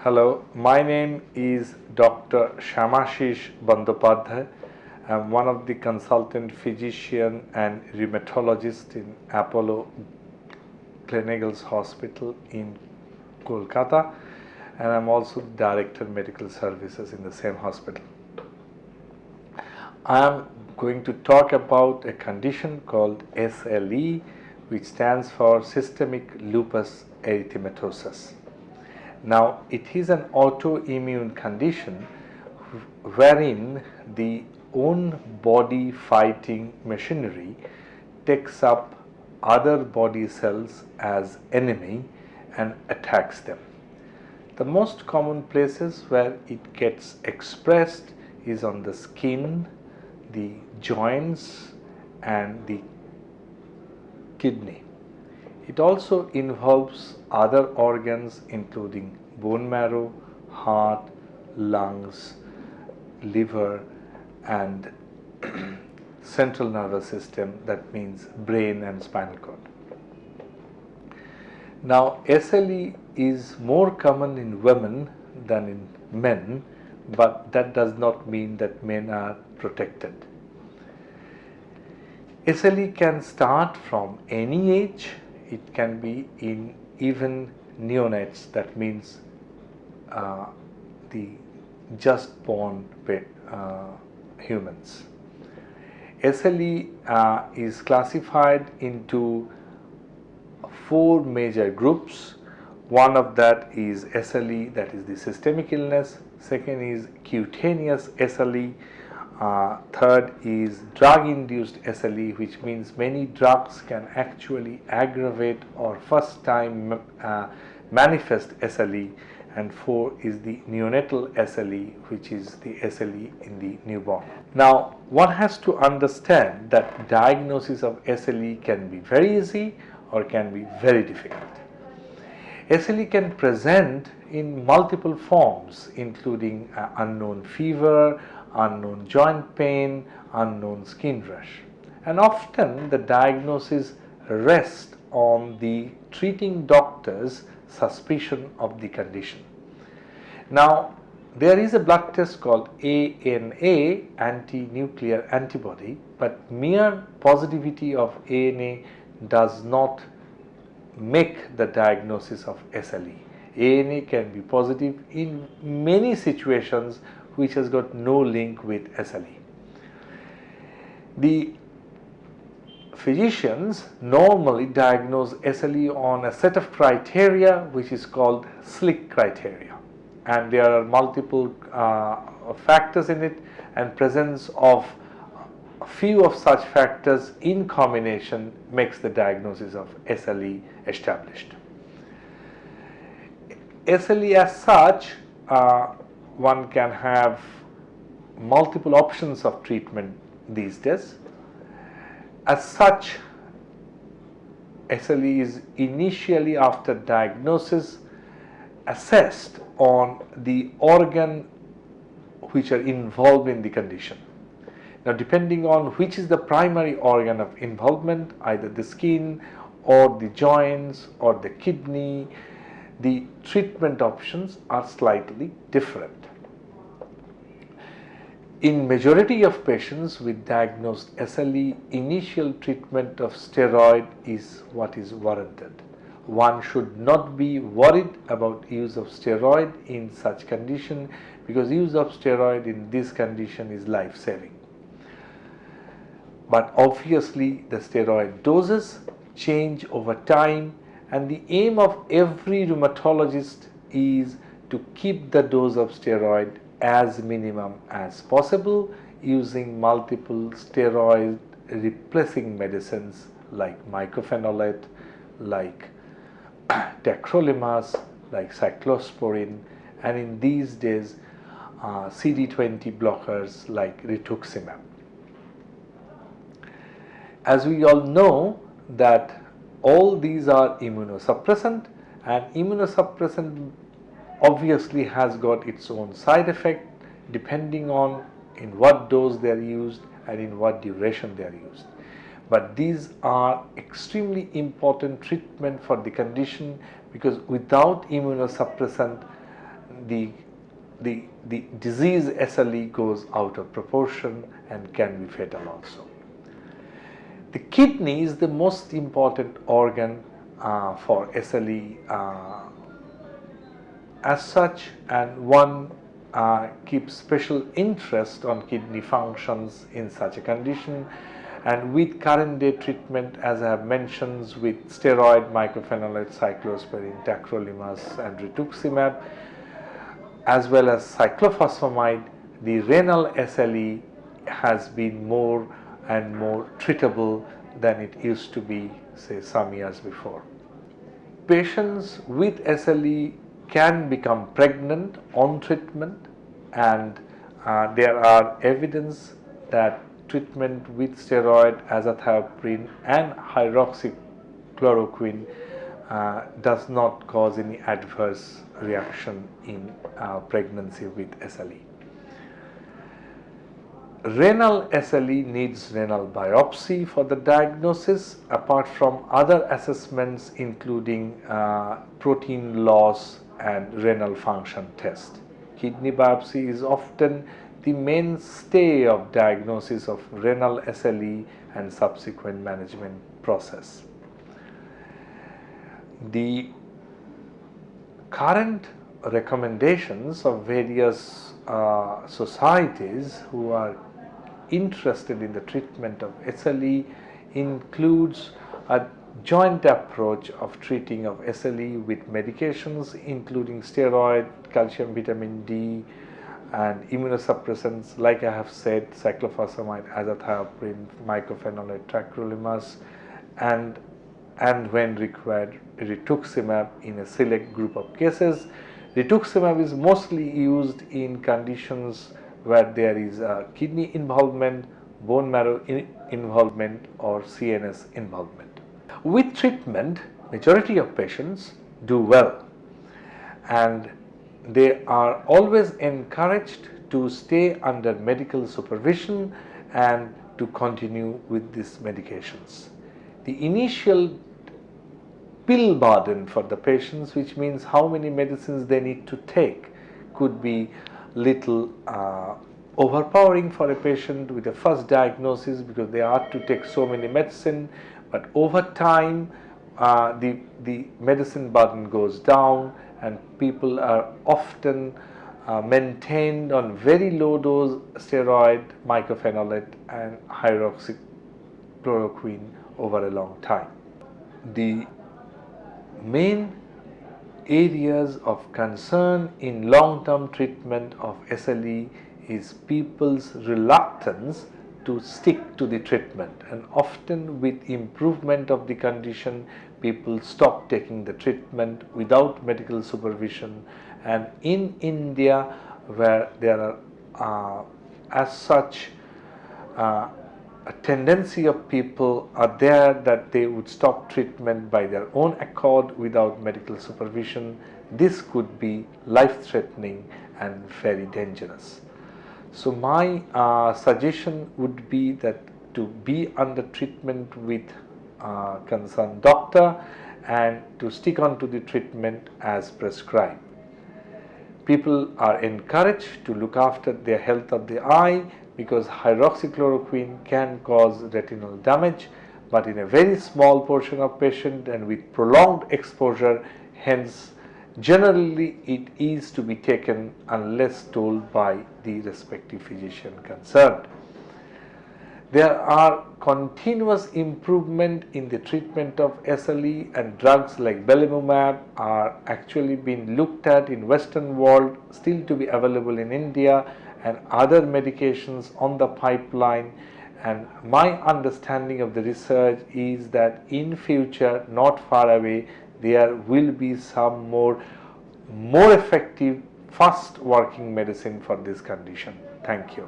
Hello, my name is Dr. Syamasis Bandyopaddhay. I'm one of the consultant physician and rheumatologist in Apollo Clinicals Hospital in Kolkata, and I'm also Director Medical Services in the same hospital. I'm going to talk about a condition called SLE, which stands for systemic lupus erythematosus. Now, it is an autoimmune condition wherein the own body fighting machinery takes up other body cells as enemy and attacks them. The most common places where it gets expressed is on the skin, the joints, and the kidney. It also involves other organs including bone marrow, heart, lungs, liver, and central nervous system, that means brain and spinal cord. Now, SLE is more common in women than in men, but that does not mean that men are protected. SLE can start from any age. It can be in even neonates, that means the just born humans. SLE is classified into 4 major groups. One of that is SLE, that is the systemic illness. Second is cutaneous SLE. Third is drug-induced SLE, which means many drugs can actually aggravate or first time manifest SLE. And 4 is the neonatal SLE, which is the SLE in the newborn. Now, one has to understand that diagnosis of SLE can be very easy or can be very difficult. SLE can present in multiple forms, including unknown fever, unknown joint pain, unknown skin rash. And often the diagnosis rests on the treating doctor's suspicion of the condition. Now, there is a blood test called ANA, anti-nuclear antibody, but mere positivity of ANA does not make the diagnosis of SLE. ANA can be positive in many situations which has got no link with SLE. The physicians normally diagnose SLE on a set of criteria which is called SLIC criteria, and there are multiple factors in it, and presence of a few of such factors in combination makes the diagnosis of SLE established. SLE as such, one can have multiple options of treatment these days. As such, SLE is initially, after diagnosis, assessed on the organ which are involved in the condition. Now, depending on which is the primary organ of involvement, either the skin or the joints or the kidney, the treatment options are slightly different. In majority of patients with diagnosed SLE, initial treatment of steroid is what is warranted. One should not be worried about use of steroid in such condition, because use of steroid in this condition is life-saving. But obviously the steroid doses change over time, and the aim of every rheumatologist is to keep the dose of steroid as minimum as possible, using multiple steroid replacing medicines like mycophenolate, like tacrolimus, like cyclosporin, and in these days CD20 blockers like rituximab. As we all know that all these are immunosuppressant, and immunosuppressant obviously has got its own side effect depending on in what dose they are used and in what duration they are used. But these are extremely important treatment for the condition, because without immunosuppressant the disease SLE goes out of proportion and can be fatal also. The kidney is the most important organ for SLE as such, and one keeps special interest on kidney functions in such a condition. And with current day treatment, as I have mentioned, with steroid, mycophenolate, cyclosporine, tacrolimus and rituximab, as well as cyclophosphamide, the renal SLE has been more and more treatable than it used to be, say, some years before. Patients with SLE can become pregnant on treatment, and there are evidence that treatment with steroid, azathioprine and hydroxychloroquine does not cause any adverse reaction in pregnancy with SLE. Renal SLE needs renal biopsy for the diagnosis, apart from other assessments including protein loss and renal function test. Kidney biopsy is often the mainstay of diagnosis of renal SLE and subsequent management process. The current recommendations of various societies who are interested in the treatment of SLE includes a joint approach of treating of SLE with medications including steroid, calcium, vitamin D and immunosuppressants, like I have said, cyclophosphamide, azathioprine, mycophenolate, tacrolimus, and when required, rituximab in a select group of cases. Rituximab is mostly used in conditions where there is kidney involvement, bone marrow involvement or CNS involvement. With treatment, majority of patients do well, and they are always encouraged to stay under medical supervision and to continue with these medications. The initial pill burden for the patients, which means how many medicines they need to take, could be little overpowering for a patient with a first diagnosis, because they are to take so many medicine, but over time the medicine burden goes down and people are often maintained on very low dose steroid, mycophenolate and hydroxychloroquine over a long time. The main areas of concern in long-term treatment of SLE is people's reluctance to stick to the treatment, and often with improvement of the condition people stop taking the treatment without medical supervision. And in India, where there are as such a tendency of people are there that they would stop treatment by their own accord without medical supervision, this could be life-threatening and very dangerous. So my suggestion would be that to be under treatment with concerned doctor and to stick on to the treatment as prescribed. People are encouraged to look after their health of the eye, because hydroxychloroquine can cause retinal damage, but in a very small portion of patient and with prolonged exposure. Hence, generally it is to be taken unless told by the respective physician concerned. There are continuous improvement in the treatment of SLE, and drugs like belimumab are actually being looked at in Western world, still to be available in India, and other medications on the pipeline. And my understanding of the research is that in future, not far away, there will be some more effective, fast working medicine for this condition. Thank you.